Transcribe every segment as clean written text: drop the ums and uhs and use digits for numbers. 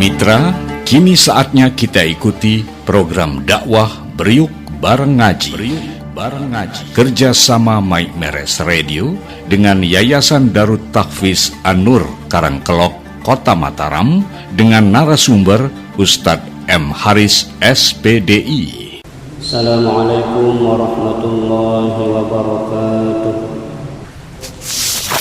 Mitra, kini saatnya kita ikuti program dakwah Beriuk Bareng Ngaji. Kerjasama Mike Meres Radio dengan Yayasan Darut Tahfiz An-Nur Karangkelok, Kota Mataram, dengan narasumber Ustadz M. Haris SPDI. Assalamualaikum warahmatullahi wabarakatuh.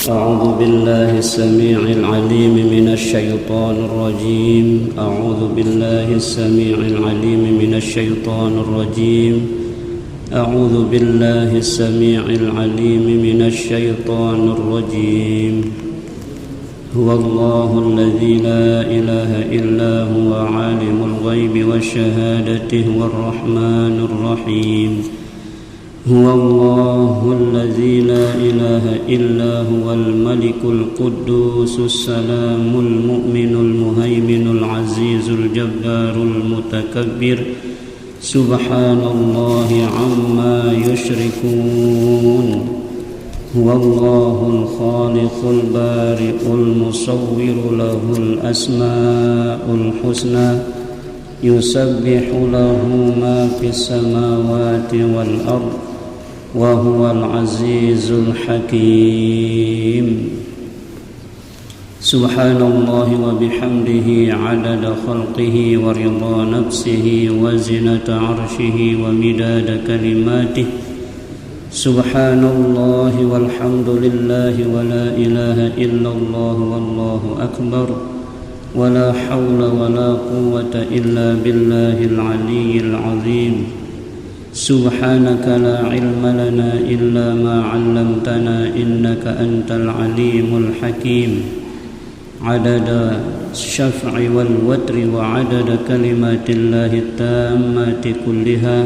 أعوذ بالله السميع العليم من الشيطان الرجيم أعوذ بالله السميع العليم من الشيطان الرجيم أعوذ بالله السميع العليم من الشيطان الرجيم هو الله الذي لا إله إلا هو عالم الغيب والشهادة هو الرحمن الرحيم هو الله الذي لا إله إلا هو الملك القدوس السلام المؤمن المهيمن العزيز الجبار المتكبر سبحان الله عما يشركون هو الله الخالق البارئ المصور له الأسماء الحسنى يسبح له ما في السماوات والأرض وهو العزيز الحكيم سبحان الله وبحمده عدد خلقه ورضا نفسه وزنة عرشه ومداد كلماته سبحان الله والحمد لله ولا إله إلا الله والله أكبر ولا حول ولا قوة إلا بالله العلي العظيم سبحانك لا علم لنا إلا ما علمتنا إنك أنت العليم الحكيم عدد الشفع والوتر وعدد كلمات الله التامات كلها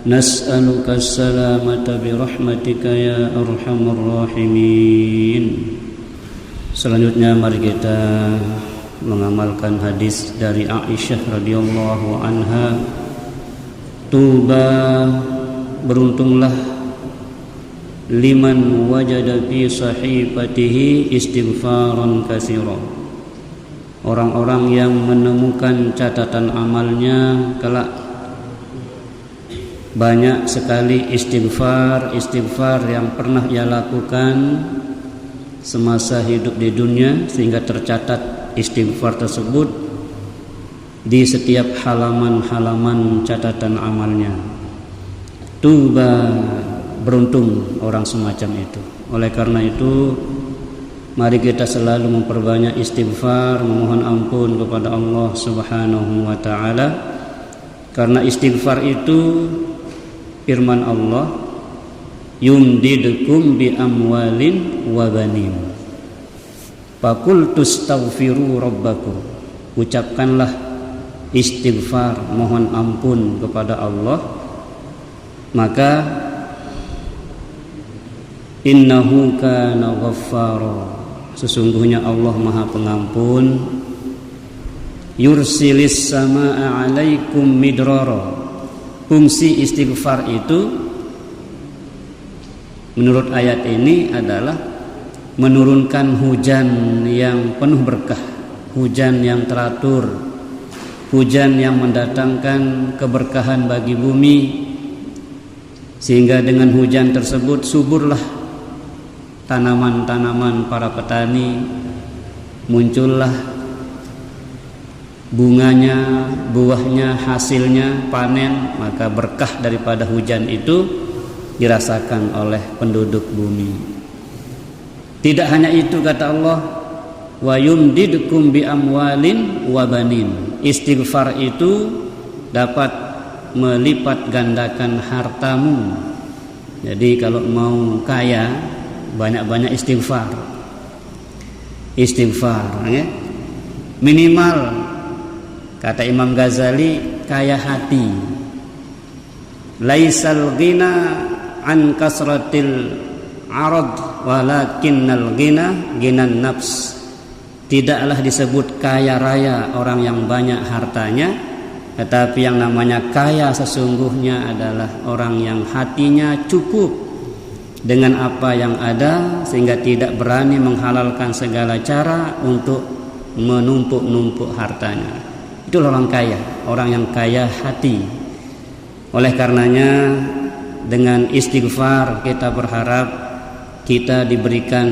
نسألك السلامة برحمتك يا أرحم الراحمين. Selanjutnya mari kita mengamalkan hadis dari Aisyah radhiyallahu anha. Tuba, beruntunglah liman wajada fi sahifatihi istighfaran katsira. Orang-orang yang menemukan catatan amalnya kelak banyak sekali istighfar yang pernah ia lakukan semasa hidup di dunia, sehingga tercatat istighfar tersebut di setiap halaman-halaman catatan amalnya. Tuba, beruntung orang semacam itu. Oleh karena itu, mari kita selalu memperbanyak istighfar, memohon ampun kepada Allah Subhanahu wa ta'ala. Karena istighfar itu firman Allah, yumdidukum bi amwalin wa banin. Faqultu astaghfiru rabbakum. Ucapkanlah istighfar, mohon ampun kepada Allah, maka innahu kana ghaffara, sesungguhnya Allah Maha Pengampun. Yursilis samaa 'alaikum midrara. Fungsi istighfar itu menurut ayat ini adalah menurunkan hujan yang penuh berkah, hujan yang teratur, hujan yang mendatangkan keberkahan bagi bumi, sehingga dengan hujan tersebut suburlah tanaman-tanaman para petani, muncullah bunganya, buahnya, hasilnya, panen. Maka berkah daripada hujan itu dirasakan oleh penduduk bumi. Tidak hanya itu, kata Allah, wa yumdidukum bi amwalin wa banin. Istighfar itu dapat melipat gandakan hartamu. Jadi kalau mau kaya, banyak-banyak istighfar. Ya. Minimal, kata Imam Ghazali, kaya hati. Laisal ghina an kasratil arad walakinnal ghina ghinan nafs. Tidaklah disebut kaya raya orang yang banyak hartanya, tetapi yang namanya kaya sesungguhnya adalah orang yang hatinya cukup dengan apa yang ada, sehingga tidak berani menghalalkan segala cara untuk menumpuk-numpuk hartanya. Itulah orang kaya, orang yang kaya hati. Oleh karenanya dengan istighfar kita berharap kita diberikan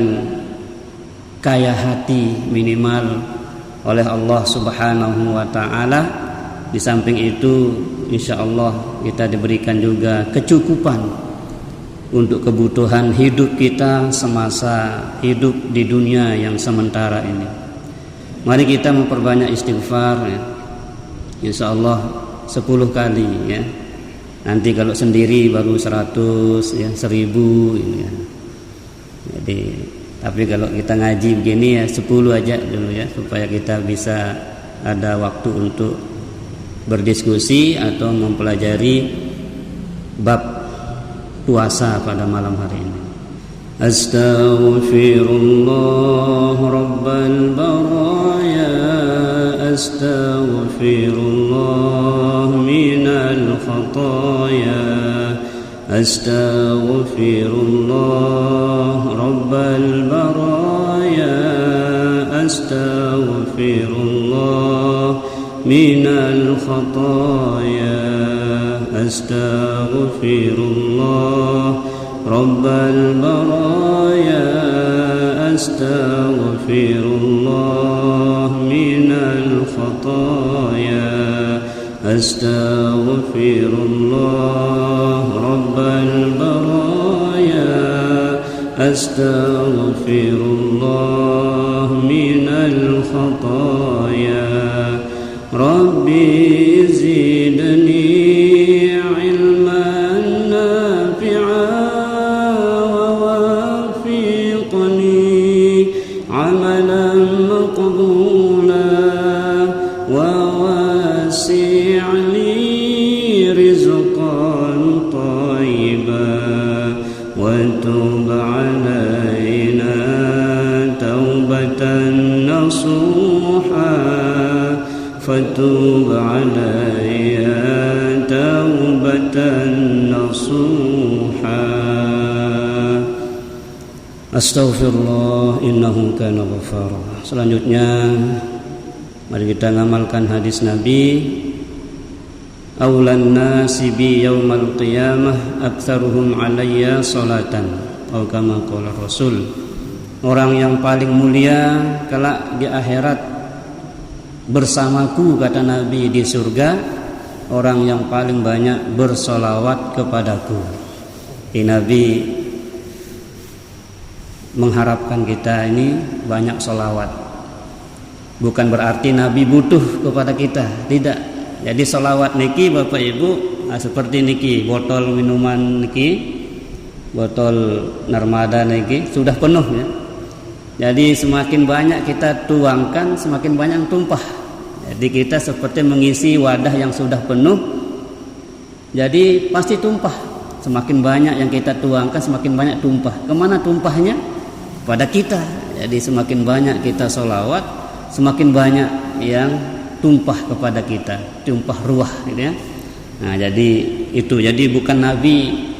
kaya hati minimal oleh Allah Subhanahu wa taala. Di samping itu insyaallah kita diberikan juga kecukupan untuk kebutuhan hidup kita semasa hidup di dunia yang sementara ini. Mari kita memperbanyak istighfar ya. Insyaallah 10 kali ya. Nanti kalau sendiri baru 100 ya, 1000 ini ya. Jadi tapi kalau kita ngaji begini ya 10 aja dulu ya, supaya kita bisa ada waktu untuk berdiskusi atau mempelajari bab puasa pada malam hari ini. Astaghfirullah rabbal baraya, astaghfirullah minal khataya, astaghfirullah rabbal baraya, astaghfirullah minal khataya, astaghfirullah rabbal baraya, astaghfirullah minal khataya, astaghfirullah rabbal baraya, astaghfirullah minal khataya. Rabbi zidni ilman nafi'an wa wafiqni amalan maqbulan wa wasi'li rizqan tayyiban wa tub alaina taubatan nasuha fatub alayya taubatan nasuha. Astaghfirullah innahu kana ghafara. Selanjutnya mari kita ngamalkan hadis Nabi, aulan nasi bi yaumal qiyamah aktsaruhum alayya salatan, atau kama qala Rasul. Orang yang paling mulia kelak di akhirat bersamaku, kata Nabi, di surga orang yang paling banyak bersolawat kepadaku. Nabi mengharapkan kita ini banyak solawat. Bukan berarti Nabi butuh kepada kita, tidak. Jadi solawat niki Bapak Ibu seperti niki botol minuman niki, botol narmada niki sudah penuh ya. Jadi semakin banyak kita tuangkan, semakin banyak tumpah. Jadi kita seperti mengisi wadah yang sudah penuh, jadi pasti tumpah. Semakin banyak yang kita tuangkan, semakin banyak tumpah. Kemana tumpahnya? Pada kita. Jadi semakin banyak kita sholawat, semakin banyak yang tumpah kepada kita, tumpah ruah gitu ya. Nah jadi itu, jadi bukan Nabi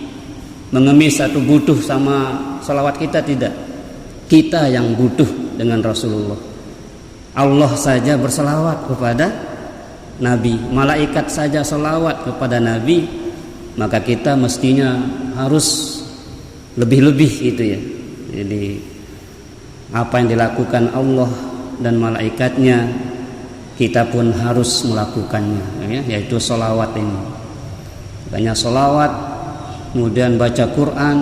mengemis atau butuh sama sholawat kita, tidak. Kita yang butuh dengan Rasulullah. Allah saja berselawat kepada Nabi, malaikat saja selawat kepada Nabi, maka kita mestinya harus lebih-lebih gitu ya. Jadi apa yang dilakukan Allah dan malaikatnya, kita pun harus melakukannya ya, yaitu selawat ini. Banyak selawat, kemudian baca Quran,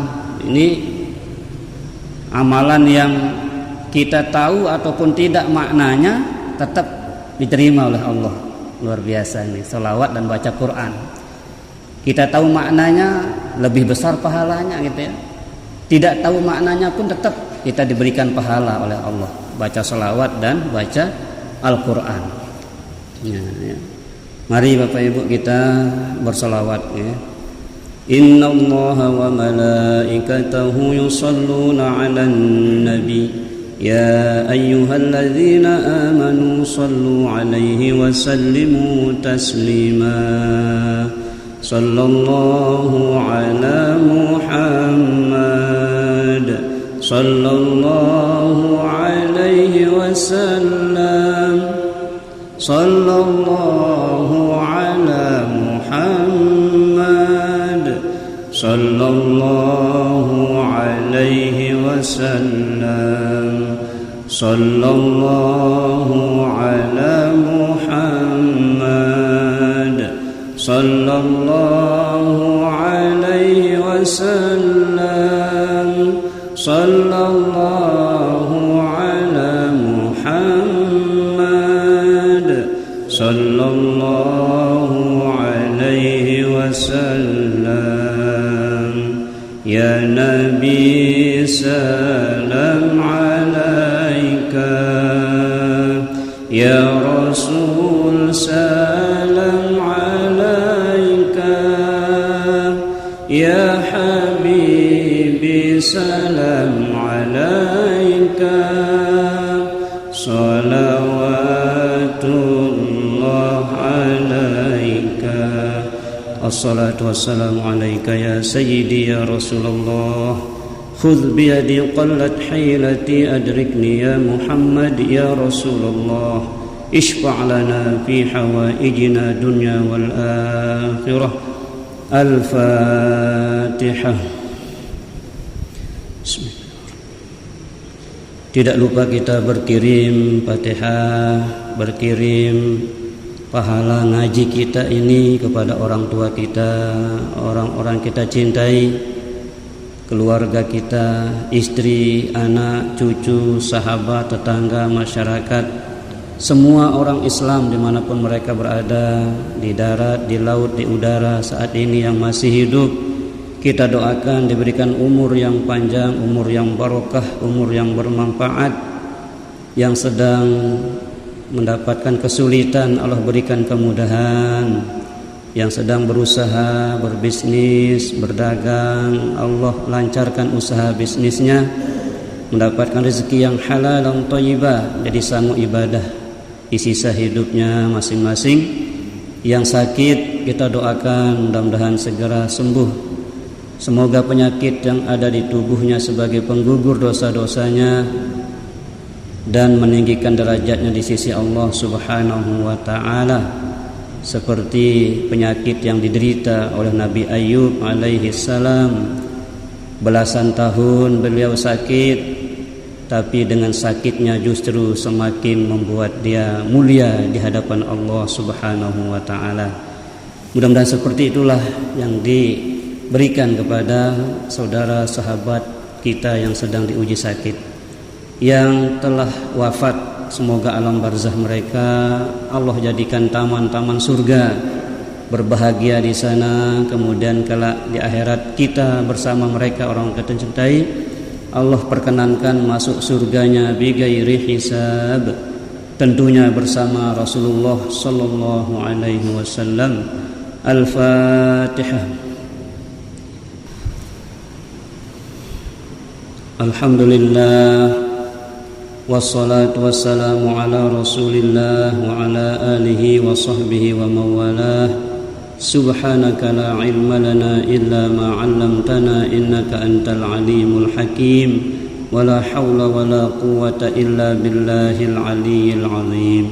ini amalan yang kita tahu ataupun tidak maknanya tetap diterima oleh Allah. Luar biasa ini selawat dan baca Quran. Kita tahu maknanya, lebih besar pahalanya gitu ya. Tidak tahu maknanya pun tetap kita diberikan pahala oleh Allah. Baca selawat dan baca Al-Quran ya. Mari Bapak Ibu kita berselawat ya. Inna Allaha wa malaikatahu yusalluna 'alan nabi ya ayyuhalladzina amanu sallu 'alaihi wa sallimu taslima. Sallallahu ala Muhammad, sallallahu alaihi wasallam, sallallahu ala Muhammad, sallallahu alaihi wasallam, sallallahu ala Muhammad, sallallahu alaihi wasallam, sallallahu ala Muhammad, sallallahu alaihi wasallam. Ya Nabi salam alaika, ya Rasul salam alaika, ya Habibi salam alaika, salawatullah alaika. Assalatu wassalamu alaika ya Sayyidi ya Rasulullah. Khudh biyadi qallat haylati adrikni ya Muhammad ya Rasulullah. Ishfa' lana fi hawaijina dunya wal akhirah. Al-Fatihah. Tidak lupa kita berkirim Fatihah, berkirim pahala ngaji kita ini kepada orang tua kita, orang-orang kita cintai, keluarga kita, istri, anak, cucu, sahabat, tetangga, masyarakat, semua orang Islam dimanapun mereka berada, di darat, di laut, di udara saat ini yang masih hidup. Kita doakan diberikan umur yang panjang, umur yang barokah, umur yang bermanfaat. Yang sedang mendapatkan kesulitan, Allah berikan kemudahan. Yang sedang berusaha, berbisnis, berdagang, Allah lancarkan usaha bisnisnya, mendapatkan rezeki yang halal dan thayyibah, jadi sanggup ibadah di sisa hidupnya masing-masing. Yang sakit kita doakan mudah-mudahan segera sembuh. Semoga penyakit yang ada di tubuhnya sebagai penggugur dosa-dosanya dan meninggikan derajatnya di sisi Allah Subhanahu wa ta'ala, seperti penyakit yang diderita oleh Nabi Ayub alaihi salam. Belasan tahun beliau sakit, tapi dengan sakitnya justru semakin membuat dia mulia di hadapan Allah Subhanahu wa ta'ala. Mudah-mudahan seperti itulah yang diberikan kepada saudara sahabat kita yang sedang diuji sakit, yang telah wafat. Semoga alam barzah mereka Allah jadikan taman-taman surga, berbahagia di sana. Kemudian kelak di akhirat kita bersama mereka orang kita cintai, Allah perkenankan masuk surganya bighairi hisab, tentunya bersama Rasulullah sallallahu alaihi wasallam. Al-Fatihah. Alhamdulillah, wassalatu wassalamu ala Rasulillah wa ala alihi wa sahbihi wa mawalah. Subhanaka la ilma lana illa ma 'allamtana innaka antal alimul hakim. Wa la hawla wa la quwwata illa billahil aliyyil azim.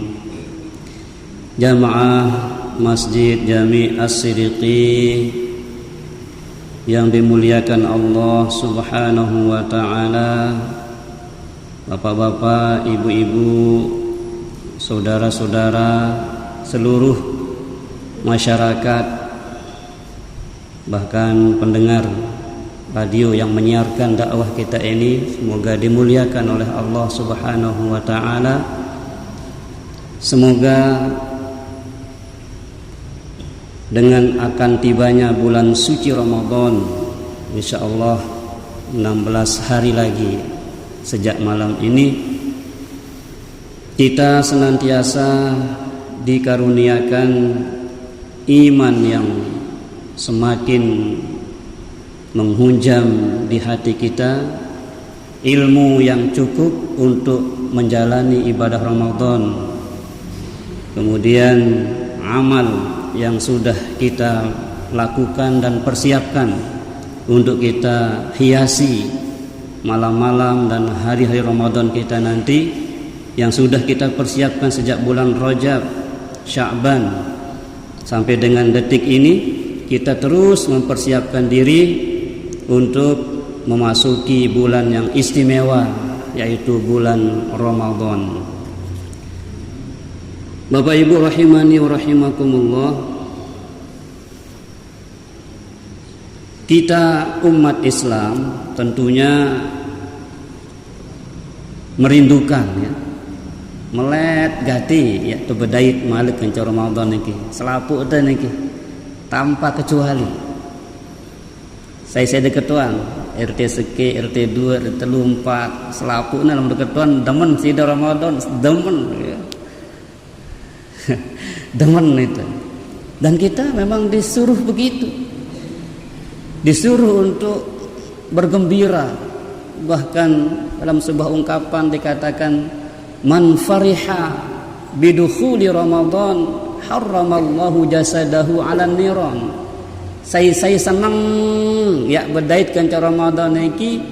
Jamaah Masjid Jami' As-Siddiqi yang dimuliakan Allah Subhanahu wa ta'ala, bapak-bapak, ibu-ibu, saudara-saudara, seluruh masyarakat, bahkan pendengar radio yang menyiarkan dakwah kita ini, semoga dimuliakan oleh Allah Subhanahu wa ta'ala. Semoga dengan akan tibanya bulan suci Ramadan, insyaallah 16 hari lagi sejak malam ini, kita senantiasa dikaruniakan iman yang semakin menghunjam di hati kita, ilmu yang cukup untuk menjalani ibadah Ramadan, kemudian amal yang sudah kita lakukan dan persiapkan untuk kita hiasi malam-malam dan hari-hari Ramadan kita nanti yang sudah kita persiapkan sejak bulan Rajab, Sya'ban sampai dengan detik ini, kita terus mempersiapkan diri untuk memasuki bulan yang istimewa, yaitu bulan Ramadan. Bapak Ibu rahimani wa rahimakumullah, kita umat Islam tentunya merindukan ya, melet gati ya tebedait malik kenca Ramadan niki selapu teh niki tanpa kecuali. Saya deketuan RT seke, RT 2, RT 4 selapu na dalam deketuan demen sida Ramadan demen ya. Demen itu. Dan kita memang disuruh begitu, disuruh untuk bergembira. Bahkan dalam sebuah ungkapan dikatakan, man fariha bidukhuli Ramadan harramallahu jasadahu 'alan niran. Saya senang ya berdaitkan cara Ramadan iki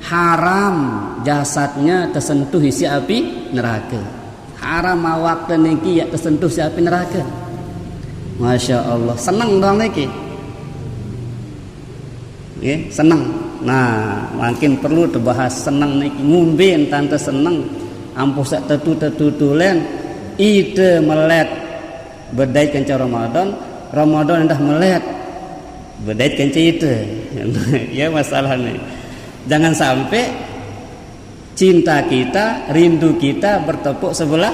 haram jasadnya tersentuh isi api neraka. Haram awak niki ya tersentuh si api neraka. Masya Allah, senang dong niki. Ya, senang. Nah, makin perlu terbahas senang niki. Ngumbe tante senang. Ampuh sak tetu-tetu-tulen ide melet berdait kenca Ramadan. Ramadan dah melet berdait kenca itu. Ya masalahnya. Jangan sampai cinta kita, rindu kita bertepuk sebelah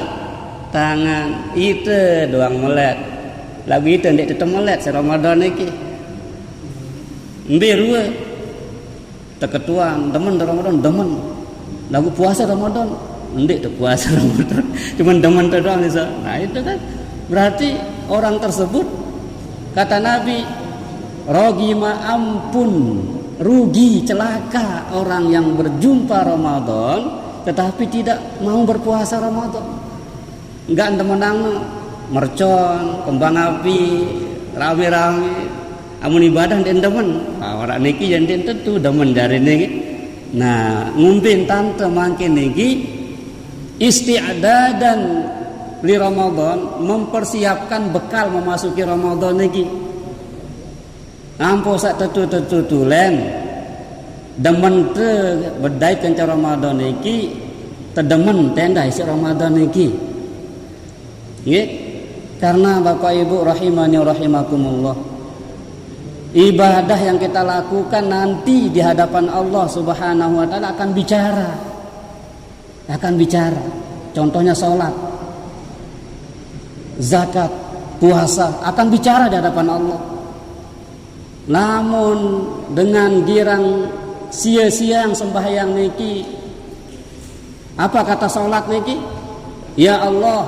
tangan. Itu doang melet. Lagu itu ndak tetep melet se Ramadan iki. Embe rue. Teketuan demen Ramadan demen. Lagu puasa Ramadan ndak tu puasa Ramadan. Cuman demen tu doang bisa. Nah, itu kan berarti orang tersebut kata Nabi rogima ampun, rugi, celaka orang yang berjumpa Ramadan tetapi tidak mau berpuasa Ramadan. Enggak temenang mercon, kembang api, rame-rame, amun ibadah den demen. Orang niki yang den tentu demen dari niki. Nah, ngumpin tante mangkin niki isti'dadan li Ramadan, mempersiapkan bekal memasuki Ramadan niki. Ampo sak tetu-tetu tulen demen te bedait kenca Ramadan iki tedemen tenda isi Ramadan iki. Nggih. Karena Bapak Ibu rahimani rahimakumullah, ibadah yang kita lakukan nanti di hadapan Allah Subhanahu wa taala akan bicara. Akan bicara. Contohnya salat, zakat, puasa akan bicara di hadapan Allah. Namun dengan girang sia-sia yang sembahyang niki, apa kata salat niki? Ya Allah,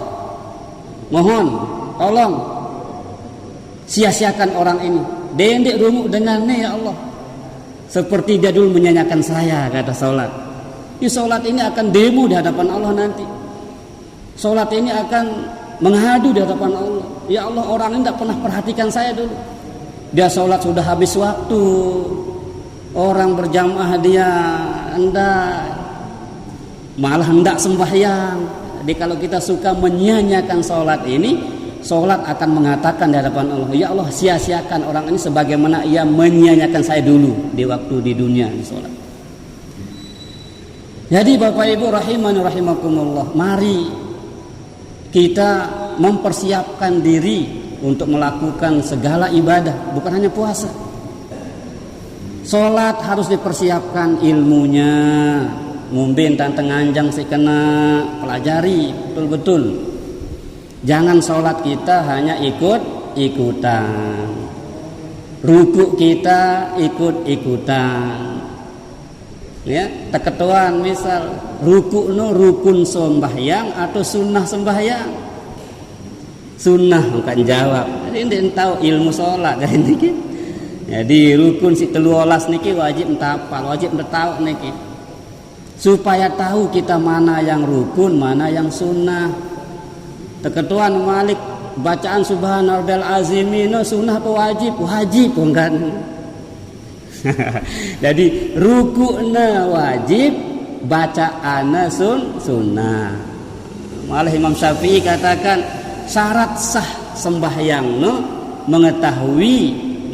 mohon tolong sia-siakan orang ini. Dendek rumuk dengannya ya Allah. Seperti dia dulu menyanyikan saya, kata salat. Ya, salat ini akan demo di hadapan Allah nanti. Salat ini akan mengadu di hadapan Allah. Ya Allah, orang ini tidak pernah perhatikan saya dulu. Dia sholat sudah habis waktu, orang berjamaah dia malah hendak sembahyang. Jadi kalau kita suka menyanyiakan sholat ini, sholat akan mengatakan di hadapan Allah, ya Allah, sia-siakan orang ini sebagaimana ia menyanyiakan saya dulu di waktu di dunia di sholat. Jadi Bapak Ibu rahimani rahimakumullah, mari kita mempersiapkan diri untuk melakukan segala ibadah, bukan hanya puasa. Sholat harus dipersiapkan ilmunya, ngumbin tante nganjang si kena pelajari betul-betul. Jangan sholat kita hanya ikut-ikutan, ruku kita ikut-ikutan. Ya, teketuan misal ruku no rukun sembahyang atau sunnah sembahyang. Sunnah bukan jawab. Jadi ente tahu ilmu sholat dari niki. Jadi rukun si 13 niki wajib entapal, wajib tahu niki. Supaya tahu kita mana yang rukun, mana yang sunnah. Teketuan Malik bacaan subhanarabbal azim no sunnah apa wajib? Wajib bukan. Jadi rukukna wajib, bacaanna sunnah. Malah Imam Syafi'i katakan syarat sah sembahyangna mengetahui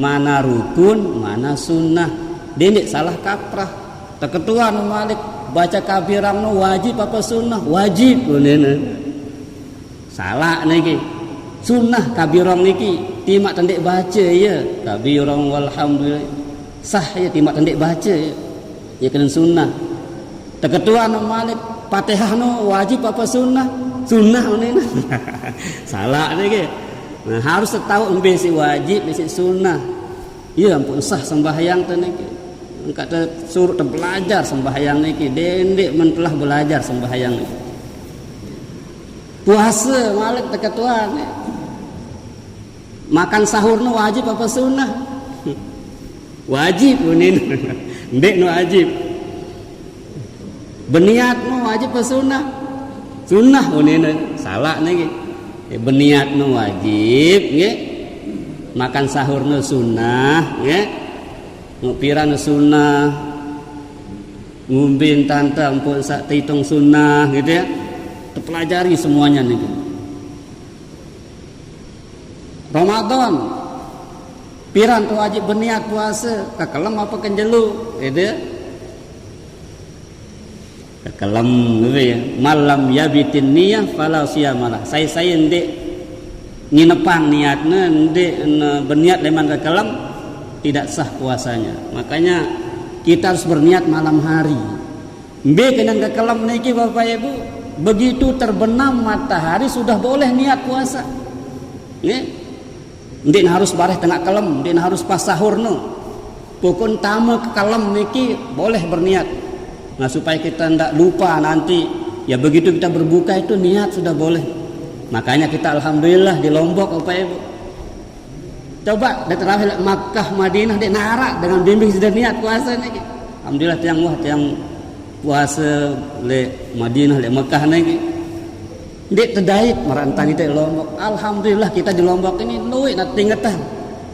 mana rukun, mana sunnah. Dia salah kaprah. Teketuan Malik baca kabirangna wajib apa sunnah? Wajib. Salah niki. Sunnah kabirang niki timak tendek baca ya. Kabirang walhamdulillah. Sah ya timak tendek baca ya. Ya kena sunnah. Teketuan Malik Fatihah no wajib apa sunnah? Sunnah ni. Salah niki. Nah, harus tahu si wajib, si sunnah. Ya ampun sah sembahyang tu niki. Kata suruh belajar sembahyang niki, dendek men telah belajar sembahyang niki. Puasa Malik teketuan. Makan sahur no wajib apa sunnah? Wajib unin. Ndek no wajib. Berniat no wajib apa sunnah? Sunnah unin. Salah niki. Berniat no wajib nggih. Makan sahur no sunnah nggih. Ngupiran no sunnah. Ngumbin tante ampun sak hitung sunnah gitu ya. Terpelajari semuanya niki. Ramadan piran tu wajib berniat puasa, kekelem apa kenjelu gitu ya. Kekelem gitu ya. Malam yabitin niyah fala siyamalah. Saya ndek nginepang niatnya, ndek berniat leman kekelem tidak sah puasanya. Makanya kita harus berniat malam hari. Mbe kena kekelem niki Bapak Ibu, begitu terbenam matahari sudah boleh niat puasa. Nggih. Ndek harus bareh tengah kelem, ndek harus pas sahur no. Pokok tama ke kelem niki boleh berniat. Nah supaya kita ndak lupa nanti. Ya begitu kita berbuka itu niat sudah boleh. Makanya kita alhamdulillah di Lombok Bapak Ibu. Coba dari terawih Makkah Madinah di narak dengan bimbing sudah niat puasa niki. Alhamdulillah tiang puasa le Madinah le Makkah niki. Dek terdait merantang kita di Lombok. Alhamdulillah kita di Lombok ini luwih nak tingetan.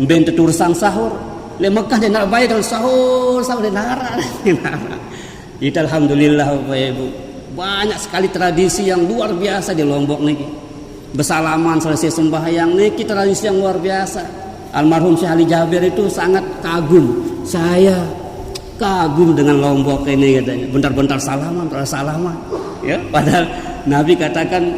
Ben tutursang sahur. Le Mekah dia nak bayar sahur dia nara. Kita alhamdulillah Bapak Ibu. Banyak sekali tradisi yang luar biasa di Lombok niki. Bersalaman selesai sembahyang niki tradisi yang luar biasa. Almarhum Syekh Ali Jabir itu sangat kagum. Saya kagum dengan Lombok ini katanya. Bentar-bentar salaman. Ya, padahal Nabi katakan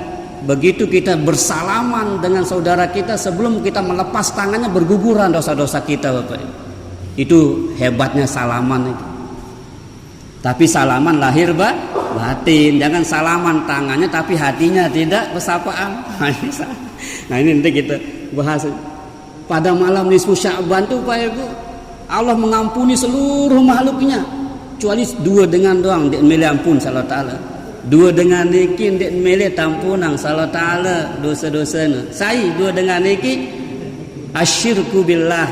begitu kita bersalaman dengan saudara kita sebelum kita melepas tangannya berguguran dosa-dosa kita Bapak Ibu. Itu hebatnya salaman itu. Tapi salaman lahir batin, jangan salaman tangannya tapi hatinya tidak bersapaan. Nah ini nanti kita bahas pada malam nisfu Sya'ban tuh Bapak Ibu. Allah mengampuni seluruh makhluknya kecuali dua dengan doang dia milih ampun Allah Ta'ala. Dua dengan niki ndek mele tampunang Allah Ta'ala dosa-dosana. Saya dua dengan niki asyirku billah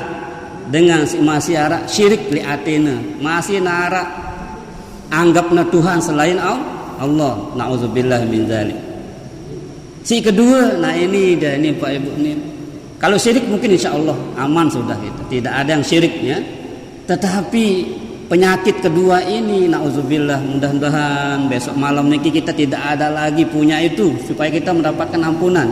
dengan masih ara syirik li atina. Masih nara anggapna Tuhan selain Allah. Nauzubillah min dzalik. Si kedua, nah ini dah ini Pak Ibu ini. Kalau syirik mungkin insyaallah aman sudah itu. Tidak ada yang syiriknya. Tetapi penyakit kedua ini nauzubillah, mudah-mudahan besok malam niki kita tidak ada lagi punya itu supaya kita mendapatkan ampunan.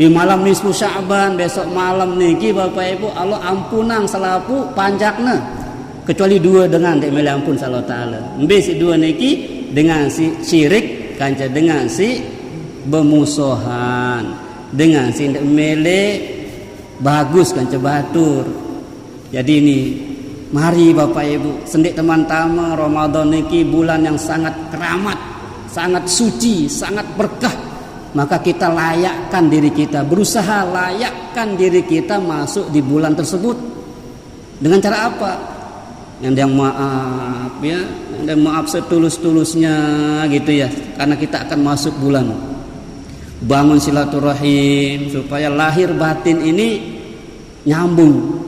Di malam nisfu Sya'ban besok malam niki Bapak Ibu Allah ampunan selapu panjakna kecuali dua dengan dek mele ampun Allah Ta'ala. Mbe si dua niki dengan si syirik kanca dengan si bemusuhan dengan si dek mele bagus kanca batur. Jadi ini mari Bapak Ibu, sendik teman-teman Ramadan niki bulan yang sangat keramat, sangat suci, sangat berkah. Maka kita layakkan diri kita, berusaha layakkan diri kita masuk di bulan tersebut. Dengan cara apa? Yang maaf ya, yang maaf setulus-tulusnya gitu ya. Karena kita akan masuk bulan. Bangun silaturahim supaya lahir batin ini nyambung.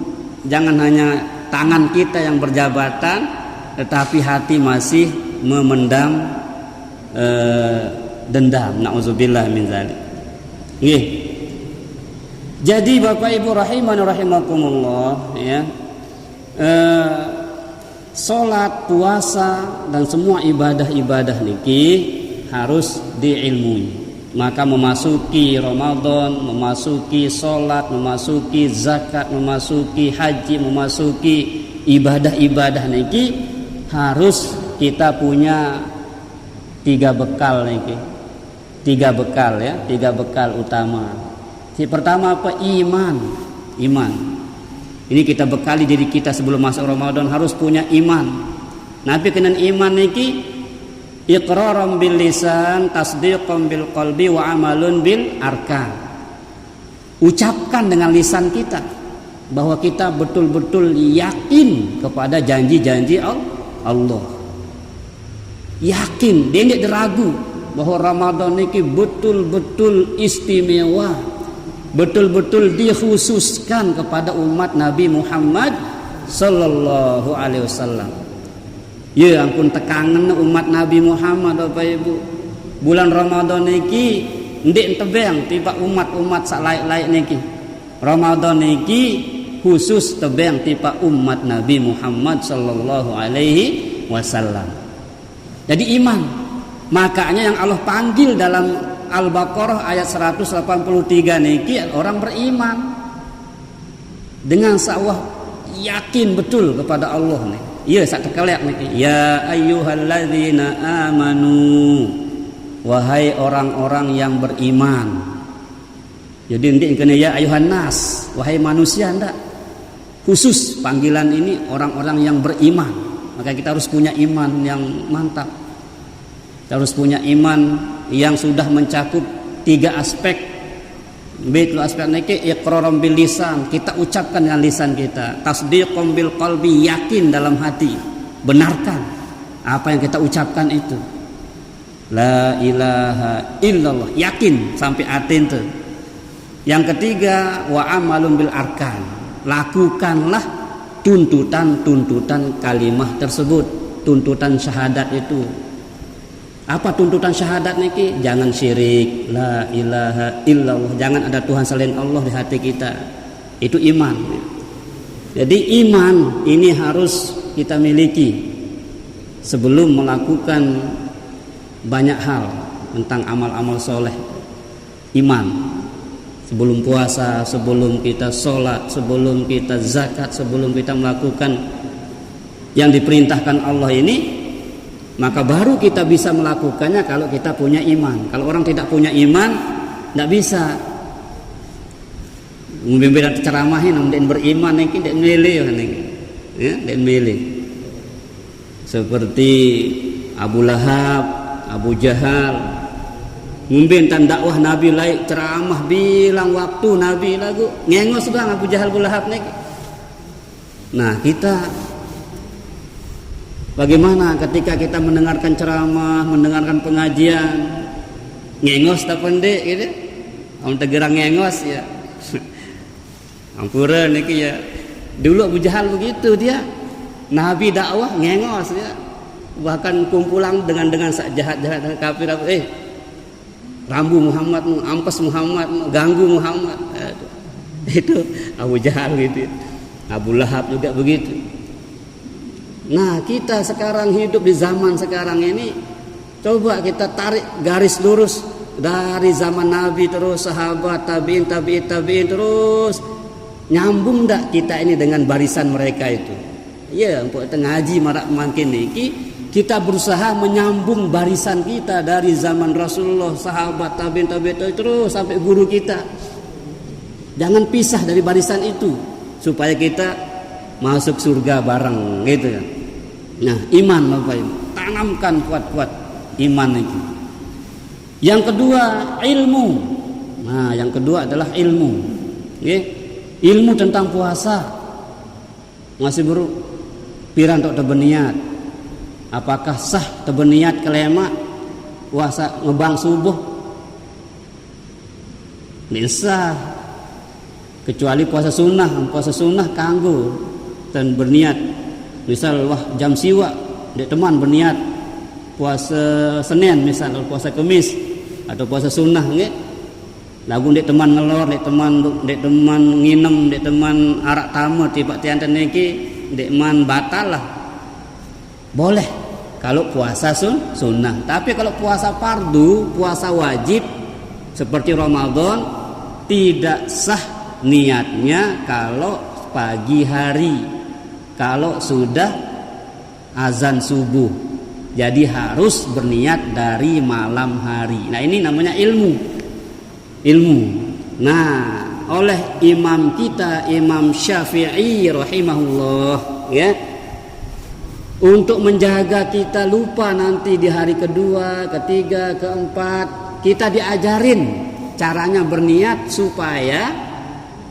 Jangan hanya tangan kita yang berjabatan tetapi hati masih memendam dendam. Nauzubillah min dzalik. Nggih. Jadi Bapak Ibu rahimani rahimakumullah ya. salat, puasa dan semua ibadah-ibadah niki harus diilmui. Maka memasuki Ramadan, memasuki salat, memasuki zakat, memasuki haji, memasuki ibadah-ibadah niki harus kita punya 3 bekal niki. 3 bekal ya, 3 bekal utama. Yang pertama apa? Iman. Ini kita bekali diri kita sebelum masuk Ramadan, harus punya iman. Nabi kena iman niki iqraran bil lisan, tasdiqan bil qalbi wa amalun bil arkan. Ucapkan dengan lisan kita bahwa kita betul-betul yakin kepada janji-janji Allah. Yakin, dia tidak ragu bahwa Ramadan ini betul-betul istimewa, betul-betul dikhususkan kepada umat Nabi Muhammad sallallahu alaihi wasallam. Ya ampun tekangan umat Nabi Muhammad Bapak Ibu. Bulan Ramadan niki ndik tebeng tiba umat-umat sak laik-laik niki. Ramadan niki khusus tebeng tiba umat Nabi Muhammad sallallahu alaihi wasallam. Jadi iman. Makanya yang Allah panggil dalam Al-Baqarah ayat 183 niki orang beriman. Dengan sawah yakin betul kepada Allah nih. Iya sak tekelek niki. Ya ayyuhalladzina amanu, wahai orang-orang yang beriman. Jadi ndik kena ya ayuhan nas, wahai manusia ndak. Khusus panggilan ini orang-orang yang beriman. Maka kita harus punya iman yang mantap. Kita harus punya iman yang sudah mencakup 3 aspek. Betul aspek niki iqraran bil lisan, kita ucapkan dengan lisan kita, tasdiqan bil qalbi, yakin dalam hati, benarkan apa yang kita ucapkan itu. La ilaha illallah, yakin sampai hati itu. Yang ketiga wa amalun bil arkan, lakukanlah tuntutan-tuntutan kalimah tersebut, tuntutan syahadat itu. Apa tuntutan syahadat niki? Jangan syirik, la ilaha illallah, jangan ada Tuhan selain Allah di hati kita. Itu iman. Jadi iman ini harus kita miliki sebelum melakukan banyak hal tentang amal-amal soleh. Iman. Sebelum puasa, sebelum kita sholat, sebelum kita zakat, sebelum kita melakukan yang diperintahkan Allah ini, maka baru kita bisa melakukannya kalau kita punya iman. Kalau orang tidak punya iman, tidak bisa. Membimbing ceramahin, namun beriman ini tidak milih, ya, tidak milih. Seperti Abu Lahab, Abu Jahal, membimbing dakwah Nabi lain ceramah bilang waktu Nabi lagu ngengos bang Abu Jahal, Abu Lahab nih. Nah kita bagaimana ketika kita mendengarkan ceramah, mendengarkan pengajian, ngengos tak pendek gitu, orang tegerang ngengos ya, ampura niki ya. Dulu Abu Jahal begitu dia, Nabi dakwah ngengos ya, bahkan kumpulan dengan jahat-jahat kafir rambu Muhammad, ampas Muhammad, ganggu Muhammad. Itu Abu Jahal gitu, Abu Lahab juga begitu. Nah kita sekarang hidup di zaman sekarang ini, coba kita tarik garis lurus dari zaman Nabi terus sahabat, tabiin terus nyambung ndak kita ini dengan barisan mereka itu. Ya untuk ngaji marak makin niki kita berusaha menyambung barisan kita dari zaman Rasulullah, sahabat, tabiin terus sampai guru kita. Jangan pisah dari barisan itu supaya kita masuk surga bareng gitu ya. Nah, iman Bapak Ibu, tanamkan kuat-kuat iman itu. Yang kedua, ilmu. Nah, yang kedua adalah ilmu. Nggih. Ilmu tentang puasa. Masih buru pirang tok tebeniat. Apakah sah tebeniat kelema puasa ngebang subuh? Bisa. Kecuali puasa sunnah kanggo dan berniat. Misal wah jam siwa dek teman berniat puasa Senin misal atau puasa Kamis atau puasa sunnah nggih. Lagu dek teman ngelor, dek teman nginem, dek teman arak tamu tiba tianten niki dek man batal lah. boleh kalau puasa sunnah. Tapi kalau puasa fardu, puasa wajib seperti Ramadan, tidak sah niatnya kalau pagi hari, kalau sudah azan subuh. Jadi harus berniat dari malam hari. Nah, ini namanya ilmu. Nah, oleh imam kita, Imam Syafi'i rahimahullah, ya, untuk menjaga kita lupa nanti di hari kedua, ketiga, keempat, kita diajarin caranya berniat supaya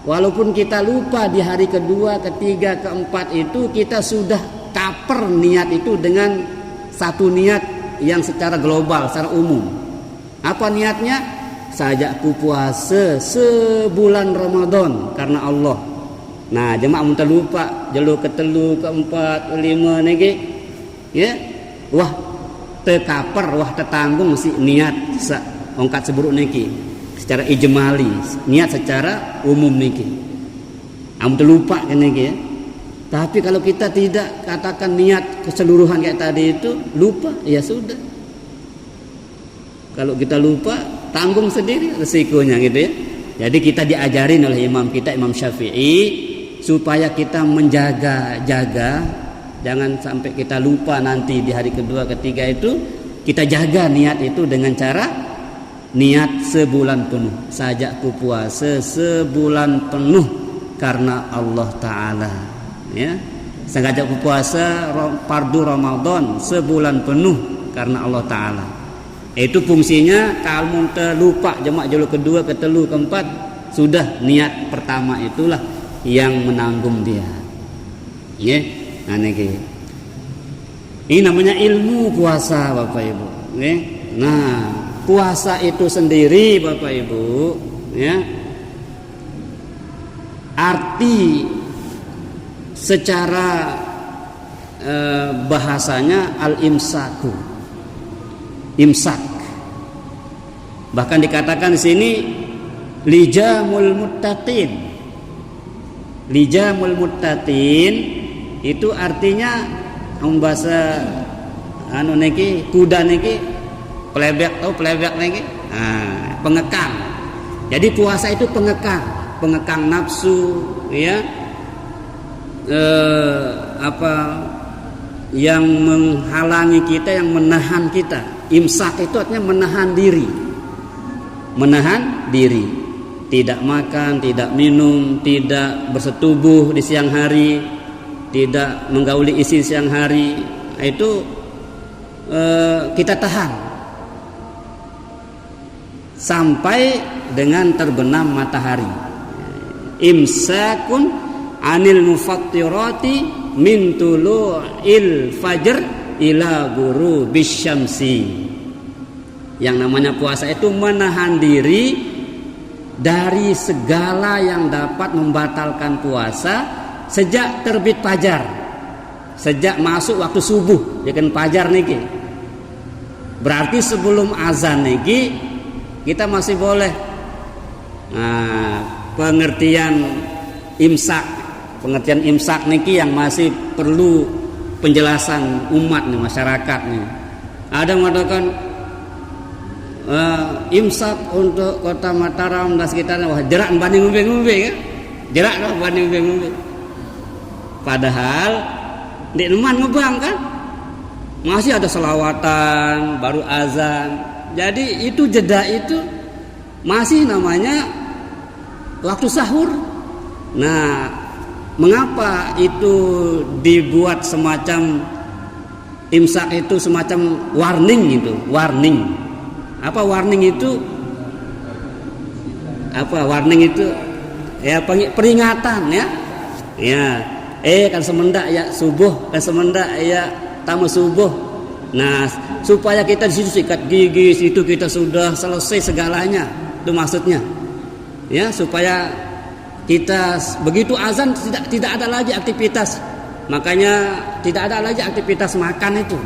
walaupun kita lupa di hari kedua, ketiga, keempat itu, kita sudah cover niat itu dengan satu niat yang secara global, secara umum. Apa niatnya? Sajakku puasa sebulan Ramadan karena Allah. Nah, jemaah mun lupa jelu ketelu keempat kelima niki, ya, wah tekaper, wah tetanggung si niat ongkat seburuk niki secara ijmali, niat secara umum niki. Amun lupa kan niki, ya. Tapi kalau kita tidak katakan niat keseluruhan kayak tadi itu, lupa, ya sudah. Kalau kita lupa, tanggung sendiri resikonya gitu ya. Jadi kita diajarin oleh imam kita, Imam Syafi'i, supaya kita menjaga-jaga, jangan sampai kita lupa nanti di hari kedua, ketiga itu, kita jaga niat itu dengan cara niat sebulan penuh. Sajakku puasa sebulan penuh karena Allah Ta'ala, ya. Sajakku puasa fardu Ramadan sebulan penuh karena Allah Ta'ala. Itu fungsinya kalau lupa jemaah jelu kedua, ketelu, keempat, sudah niat pertama itulah yang menanggung dia. Ya, nah ini namanya ilmu puasa, Bapak Ibu. Ya. Nah, puasa itu sendiri, Bapak Ibu, ya, arti secara bahasanya al-imsaku, imsak. Bahkan dikatakan di sini lijamul muttaqin. Lijamul muttaqin itu artinya bahasa niki kuda niki plebek, tahu plebek niki? Nah, pengekang. Jadi puasa itu pengekang nafsu, ya. Yang menghalangi kita, yang menahan kita. Imsak itu artinya menahan diri, tidak makan, tidak minum, tidak bersetubuh di siang hari, tidak menggauli isi siang hari. Itu kita tahan sampai dengan terbenam matahari. Imsakun anil mufattirati min tulu'il fajr ila ghurubis syamsi. Yang namanya puasa itu menahan diri dari segala yang dapat membatalkan puasa sejak terbit fajar, sejak masuk waktu subuh, ya kan, fajar niki. Berarti sebelum azan niki kita masih boleh. Nah, pengertian imsak niki yang masih perlu penjelasan umat nih, masyarakat nih. Ada yang mengatakan imsak untuk kota Mataram dan sekitarnya, wah jerak banding ngombe kan, jerak lah banding ngombe. Padahal di Numan ngebang kan, masih ada selawatan, baru azan. Jadi itu jeda itu masih namanya waktu sahur. Nah, mengapa itu dibuat semacam imsak itu semacam warning itu, warning. Apa warning itu? Apa warning itu? Ya peringatan ya. Ya, kan semendak ya subuh, kan semendak ya tamu subuh. Nah, supaya kita di situ sikat gigi, situ kita sudah selesai segalanya. Itu maksudnya. Ya, supaya kita begitu azan tidak ada lagi aktivitas. Makanya tidak ada lagi aktivitas makan itu.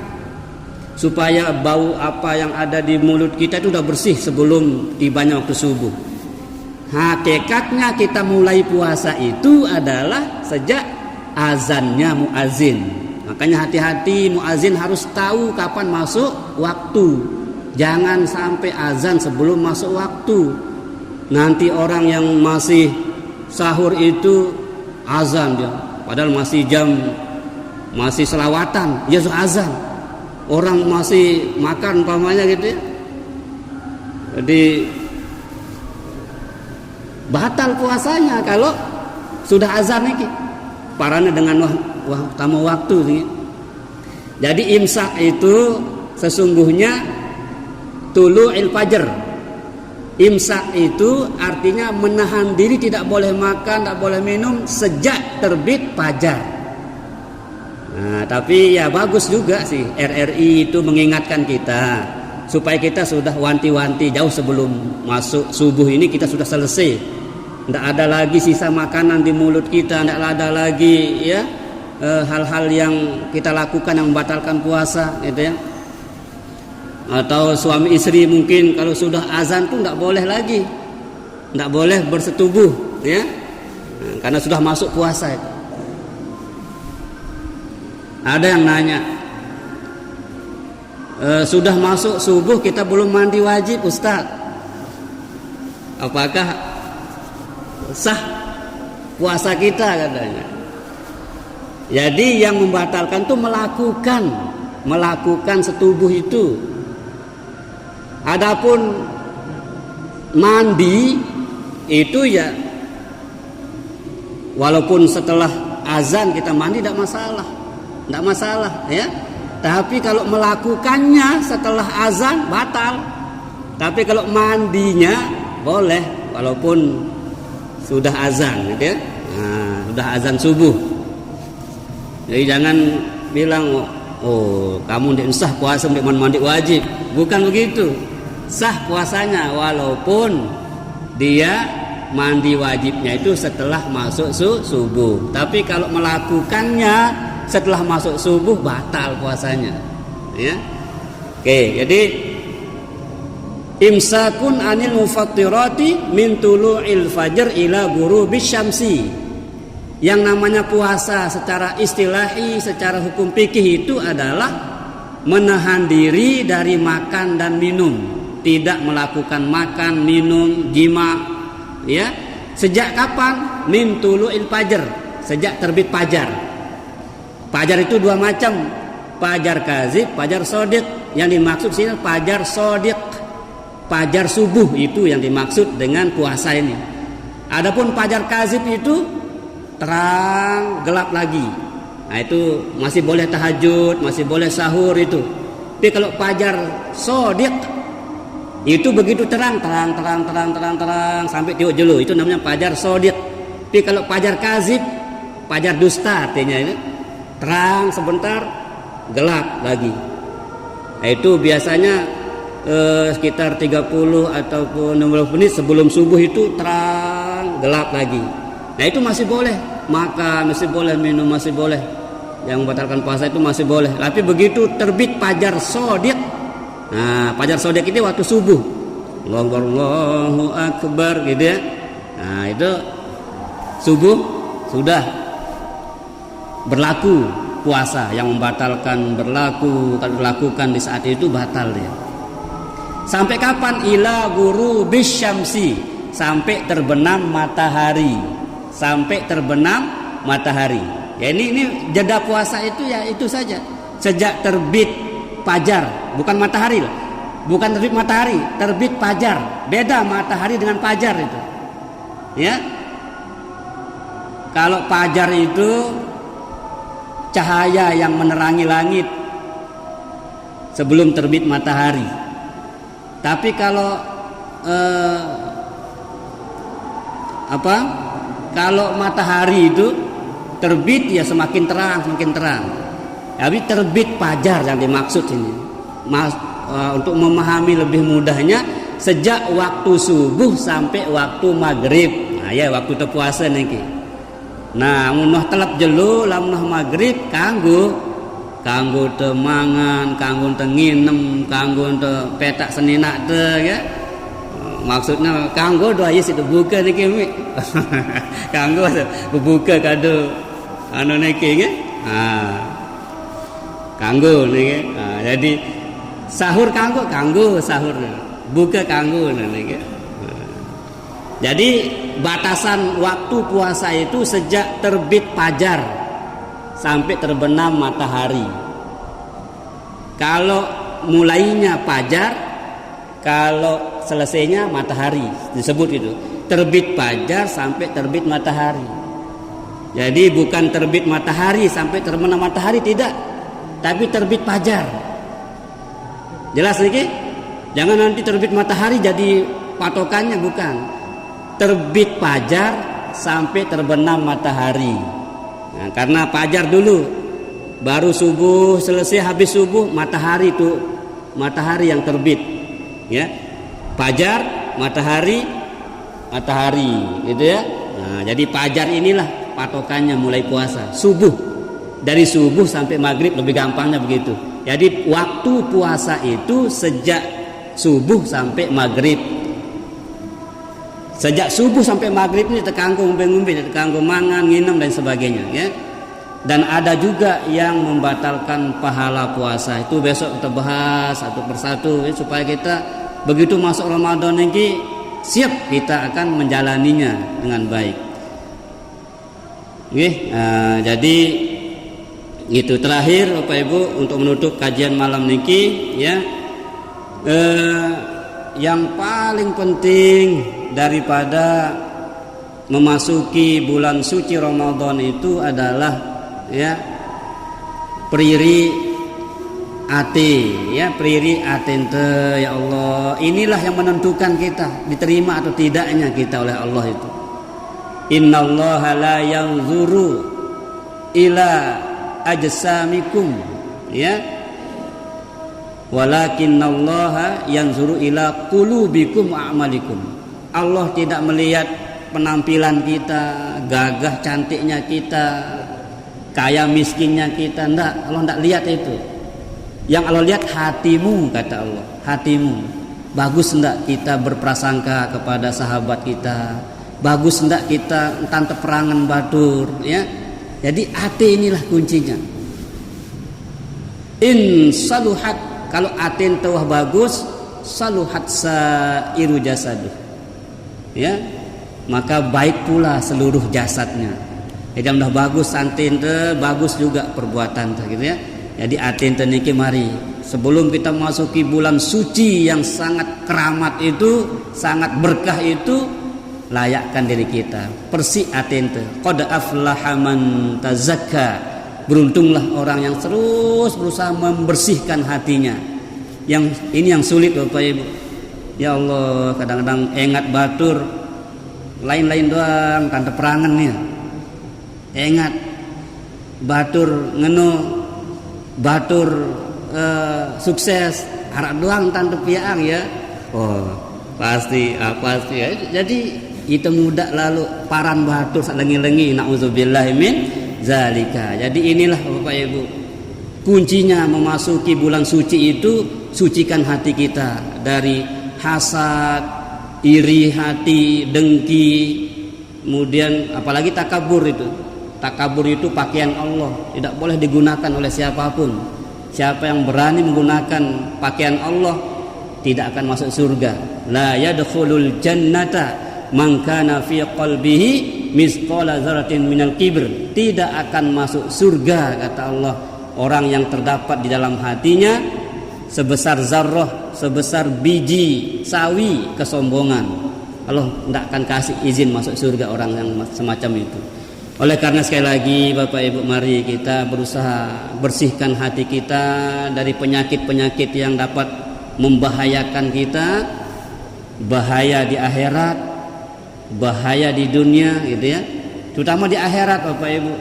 Supaya bau apa yang ada di mulut kita itu sudah bersih sebelum tibanya waktu subuh. Hakikatnya kita mulai puasa itu adalah sejak azannya muazin. Makanya hati-hati, muazin harus tahu kapan masuk waktu. Jangan sampai azan sebelum masuk waktu. Nanti orang yang masih sahur itu azan dia, padahal masih selawatan, ya sudah azan. Orang masih makan umpamanya gitu ya. Jadi batal puasanya kalau sudah azan ini. Parahnya dengan tamu waktu nih. Jadi imsak itu sesungguhnya tulu'il fajr. Imsak itu artinya menahan diri, tidak boleh makan, tidak boleh minum sejak terbit fajar. Nah, tapi ya bagus juga sih RRI itu mengingatkan kita supaya kita sudah wanti-wanti jauh sebelum masuk subuh ini kita sudah selesai. Tidak ada lagi sisa makanan di mulut kita, tidak ada lagi ya hal-hal yang kita lakukan yang membatalkan puasa, gitu ya. Atau suami istri mungkin kalau sudah azan tuh tidak boleh lagi, tidak boleh bersetubuh, ya, karena sudah masuk puasa. Ada yang nanya, sudah masuk subuh kita belum mandi wajib, Ustaz, apakah sah puasa kita, katanya. Jadi yang membatalkan tuh melakukan setubuh itu. Adapun mandi itu ya walaupun setelah azan kita mandi tidak masalah ya. Tapi kalau melakukannya setelah azan batal. Tapi kalau mandinya boleh walaupun sudah azan, gitu ya. Nah, sudah azan subuh. Jadi jangan bilang, oh kamu tidak sah puasa untuk mandi wajib. Bukan begitu. Sah puasanya walaupun dia mandi wajibnya itu setelah masuk subuh. Tapi kalau melakukannya setelah masuk subuh batal puasanya, ya. Oke, jadi imsakun anil mufattirati min tulu'il fajr ila ghurubis syamsi. Yang namanya puasa secara istilahi, secara hukum fikih itu adalah menahan diri dari makan dan minum, tidak melakukan makan, minum, jima, ya. Sejak kapan? Min tulu'il fajr, sejak terbit fajar. Fajar itu dua macam, fajar kazib, fajar shodiq. Yang dimaksud sini fajar shodiq, fajar subuh itu yang dimaksud dengan puasa ini. Adapun fajar kazib itu terang gelap lagi. Nah itu masih boleh tahajud, masih boleh sahur itu. Tapi kalau fajar shodiq itu begitu terang sampai tiuk jelu, itu namanya fajar shodiq. Tapi kalau fajar kazib, fajar dusta artinya ini terang sebentar, gelap lagi. Nah, itu biasanya sekitar 30 ataupun 60 menit sebelum subuh itu terang gelap lagi. Nah itu masih boleh makan, masih boleh minum, masih boleh. Yang membatalkan puasa itu masih boleh. Tapi begitu terbit fajar shodiq, nah fajar shodiq itu waktu subuh, Allahu akbar, gitu ya. Nah itu subuh sudah berlaku puasa. Yang membatalkan berlaku, kalau dilakukan di saat itu batal dia. Sampai kapan? Ila ghurubis syamsi, sampai terbenam matahari. Sampai terbenam matahari. Ya ini jeda puasa itu ya itu saja. Sejak terbit fajar, bukan matahari lah. Bukan terbit matahari, terbit fajar. Beda matahari dengan fajar itu. Ya. Kalau fajar itu cahaya yang menerangi langit sebelum terbit matahari. Tapi kalau kalau matahari itu terbit ya semakin terang. Tapi terbit fajar yang dimaksud ini. Untuk memahami lebih mudahnya, sejak waktu subuh sampai waktu maghrib. Nah ya waktu itu puasa niki. Nah munah telap jelu lamunah maghrib kanggo teu mangan, kanggo teu nginem, kanggo teu petak senina teu ya. Maksudnya kanggo doa yes itu buka niki mi. Kanggo buka kado anu niki nggih. Nah, kanggo niki. Jadi sahur kanggo sahur. Buka kanggo niki. Jadi batasan waktu puasa itu sejak terbit fajar sampai terbenam matahari. Kalau mulainya fajar, kalau selesainya matahari, disebut itu terbit fajar sampai terbit matahari. Jadi bukan terbit matahari sampai terbenam matahari, tidak, tapi terbit fajar. Jelas niki? Jangan nanti terbit matahari jadi patokannya, bukan. Terbit fajar sampai terbenam matahari. Nah, karena fajar dulu, baru subuh, selesai habis subuh matahari itu, matahari yang terbit, ya. Fajar, matahari, gitu ya. Nah, jadi fajar inilah patokannya mulai puasa. Subuh, dari subuh sampai maghrib, lebih gampangnya begitu. Jadi waktu puasa itu sejak subuh sampai maghrib. Sejak subuh sampai maghrib ini terkanggo ngumbe-ngumbe, terkanggo mangan, nginum dan sebagainya, ya. Dan ada juga yang membatalkan pahala puasa. Itu besok kita bahas satu persatu, ya, supaya kita begitu masuk Ramadan ini siap kita akan menjalaninya dengan baik. Jadi itu terakhir Bapak Ibu untuk menutup kajian malam niki, ya. Yang paling penting daripada memasuki bulan suci Ramadan itu adalah, ya, priri ate, ya, priri atente, ya Allah. Inilah yang menentukan kita diterima atau tidaknya kita oleh Allah itu. Innallaha la yanzuru ila ajsamikum, ya, walakinnallaha yanzuru ila qulubikum wa a'malikum. Allah tidak melihat penampilan kita, gagah cantiknya kita, kaya miskinnya kita, enggak. Allah enggak lihat itu. Yang Allah lihat hatimu, kata Allah. Hatimu bagus enggak kita berprasangka kepada sahabat kita, bagus enggak kita tante perangan batur, ya. Jadi hati inilah kuncinya. In saluhat, kalau hati itu bagus, saluhat sairu jasaduh, ya, maka baik pula seluruh jasadnya. Jadi udah bagus antin te, bagus juga perbuatan te, gitu ya. Jadi atin te niki mari sebelum kita masuki bulan suci yang sangat keramat itu, sangat berkah itu, layakkan diri kita, bersih atin te. Qad aflaha man tazakka. Beruntunglah orang yang terus berusaha membersihkan hatinya. Yang ini yang sulit Bapak Ibu. Ya Allah, kadang-kadang engat batur lain-lain doang tante perangannya. Engat batur ngeno, batur sukses harap doang tante piang, ya. Oh, pasti ya. Jadi itu muda lalu paran batur sak lengi-lengi, nauzubillahi min zalika. Jadi inilah Bapak Ibu kuncinya memasuki bulan suci itu, sucikan hati kita dari hasad, iri hati, dengki, kemudian apalagi takabur itu. Takabur itu pakaian Allah, tidak boleh digunakan oleh siapapun. Siapa yang berani menggunakan pakaian Allah tidak akan masuk surga. La yadkhulul jannata man kana fi qalbihi misqala dzarratin minal kibr. Tidak akan masuk surga, kata Allah, orang yang terdapat di dalam hatinya sebesar zarrah, sebesar biji sawi kesombongan. Allah tidak akan kasih izin masuk surga orang yang semacam itu. Oleh karena sekali lagi Bapak Ibu, mari kita berusaha bersihkan hati kita dari penyakit-penyakit yang dapat membahayakan kita, bahaya di akhirat, bahaya di dunia, gitu ya. Terutama di akhirat Bapak Ibu.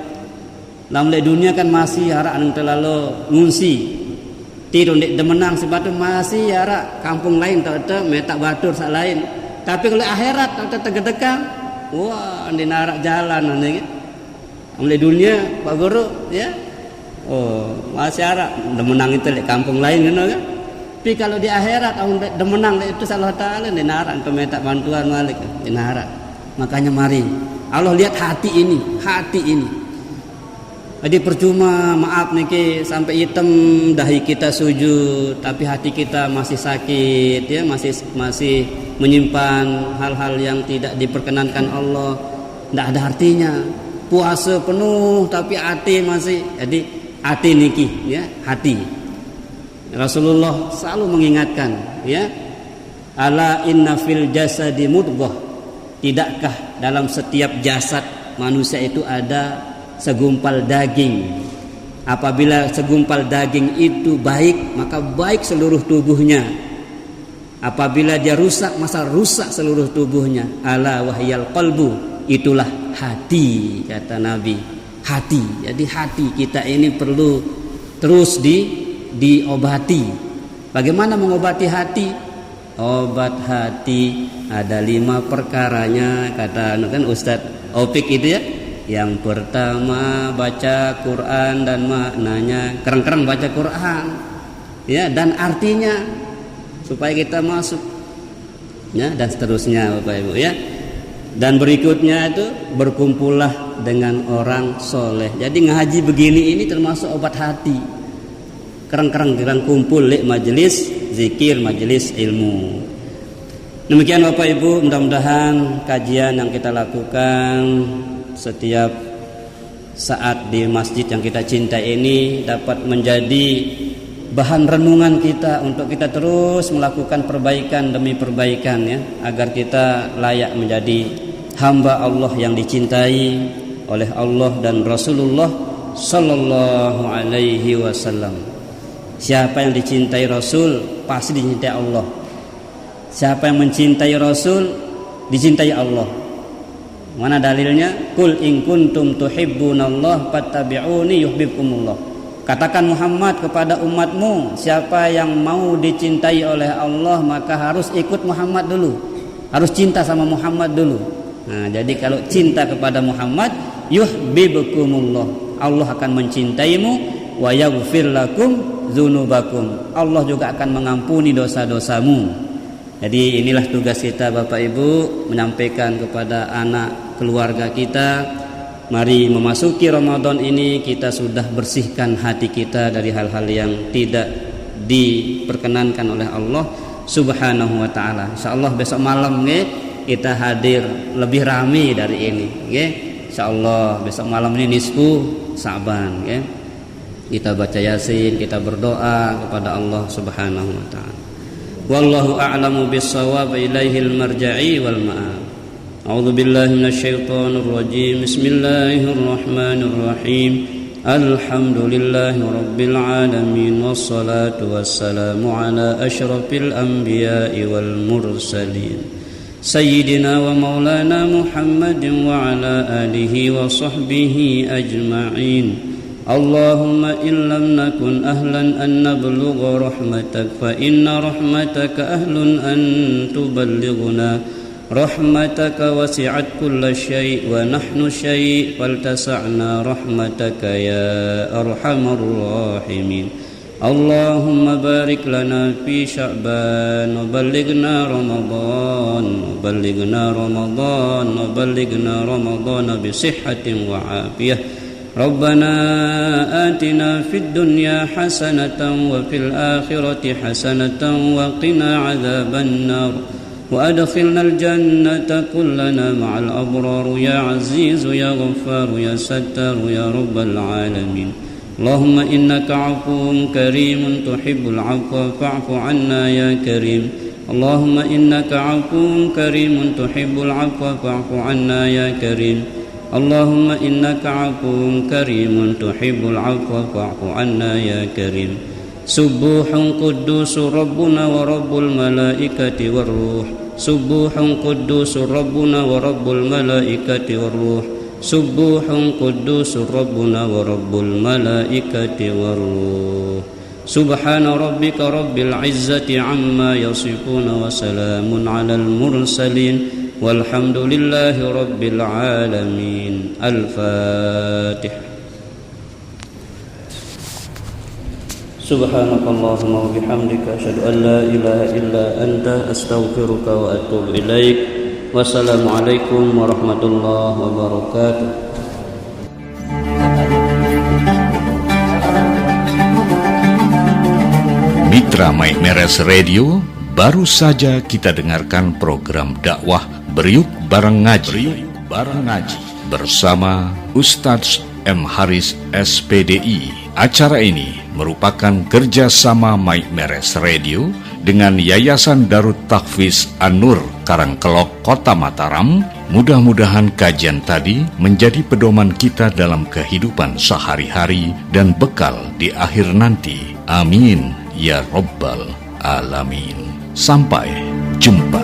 Dalam dunia kan masih harap anu terlalu ngungsi. Tidur di demenang sebatu masih harap kampung lain tak metak batur sak lain. Tapi kalau akhirat tak tegedekang, wah di narak jalan anu gitu. Di dunia Pak Guru, ya. Oh, masih harap demenang itu di kampung lain gitu kan. Tapi kalau di akhirat demenang itu Allah Taala di narak untuk metak bantuan malik di narak. Makanya mari Allah lihat hati ini, hati ini. Jadi percuma, maaf niki sampai hitam dahi kita sujud tapi hati kita masih sakit ya, masih menyimpan hal-hal yang tidak diperkenankan Allah, tidak ada artinya. Puasa penuh tapi hati masih, jadi hati niki ya, hati. Rasulullah selalu mengingatkan ya, ala inna fil jasadi mudghah, tidakkah dalam setiap jasad manusia itu ada segumpal daging. Apabila segumpal daging itu baik, maka baik seluruh tubuhnya. Apabila dia rusak, maka rusak seluruh tubuhnya. Ala wahyal qalbu, itulah hati, kata Nabi. Hati. Jadi hati kita ini perlu terus diobati. Bagaimana mengobati hati? Obat hati ada 5 perkaranya, kata kan Ustadz Opik itu ya. Yang pertama baca Quran dan maknanya, keren-keren baca Quran ya, dan artinya supaya kita masuk ya, dan seterusnya Bapak Ibu ya. Dan berikutnya itu berkumpullah dengan orang soleh. Jadi ngaji begini ini termasuk obat hati. Keren-keren kumpul di majelis zikir, majelis ilmu. Demikian Bapak Ibu, mudah-mudahan kajian yang kita lakukan setiap saat di masjid yang kita cintai ini dapat menjadi bahan renungan kita untuk kita terus melakukan perbaikan demi perbaikan ya, agar kita layak menjadi hamba Allah yang dicintai oleh Allah dan Rasulullah sallallahu alaihi wasallam. Siapa yang dicintai Rasul pasti dicintai Allah. Siapa yang mencintai Rasul dicintai Allah. Mana dalilnya? Qul in kuntum tuhibbunallah fattabi'uni yuhibbukumullah. Katakan Muhammad kepada umatmu, siapa yang mau dicintai oleh Allah maka harus ikut Muhammad dulu. Harus cinta sama Muhammad dulu. Nah, jadi kalau cinta kepada Muhammad, yuhibbukumullah. Allah akan mencintaimu wa yaghfir lakum dzunubakum. Allah juga akan mengampuni dosa-dosamu. Jadi inilah tugas kita Bapak Ibu, menyampaikan kepada anak keluarga kita, mari memasuki Ramadan ini kita sudah bersihkan hati kita dari hal-hal yang tidak diperkenankan oleh Allah Subhanahu wa taala. Insyaallah besok malam kita hadir lebih ramai dari ini nggih. Insyaallah besok malam ini nisfu Sa'ban nggih. Kita baca Yasin, kita berdoa kepada Allah Subhanahu wa taala. Wallahu a'lamu bis-shawab, ilaihil marja'i wal ma'ab. A'udzu billahi minasyaitonir rajim. Bismillahirrahmanirrahim. Alhamdulillahi rabbil alamin wassalatu wassalamu ala asyrafil anbiya'i wal mursalin. Sayyidina wa maulana Muhammadin wa ala alihi wa sahbihi ajma'in. Allahumma in lam nakun ahlan an nablugha rahmatak fa inna rahmataka ahlun an tuballighuna rahmataka wasi'at kulla syai' wa nahnu syai' faltasa'na rahmataka ya arhamar rahimin. Allahumma barik lana fi Sya'ban wa ballighna Ramadan wa ballighna Ramadan wa ballighna Ramadan bi sihhatin wa afiyah. Rabbana atina fid dunya hasanatan wa fil akhirati hasanatan wa qina adzaban nar wa adkhilnal jannata kullana ma'al abrar ya aziz ya ghaffar ya sattar ya rabbal alamin. Allahumma innaka 'afuwun karimun tuhibbul 'afwa fa'fu 'anna ya karim. Allahumma innaka 'afuwun karimun tuhibbul 'afwa fa'fu 'anna ya karim. Allahumma innaka 'afuwun karimun tuhibbul 'afwa fa'fu 'anna ya karim. Subuhun quddusur rabbuna wa rabbul malaikati war ruh. Subuhun quddusur rabbuna wa rabbul malaikati war ruh. Subuhun quddusur rabbuna wa rabbul malaikati war ruh. Subhana rabbika rabbil izzati amma yasifun wa salamun 'alal mursalin. Walhamdulillahi rabbil alamin. Al-Fatihah. Subhanakallahumma wa bihamdika asyhadu an la ilaha illa anta astaghfiruka wa atubu ilaik. Wassalamualaikum warahmatullahi wabarakatuh. Mitra My Meres Radio, baru saja kita dengarkan program dakwah Beriuk Bareng Ngaji bersama Ustadz M. Haris SPDI. Acara ini merupakan kerjasama My Meres Radio dengan Yayasan Darut Tahfiz An-Nur Karangkelok, Kota Mataram. Mudah-mudahan kajian tadi menjadi pedoman kita dalam kehidupan sehari-hari dan bekal di akhir nanti. Amin ya Rabbal Alamin. Sampai jumpa.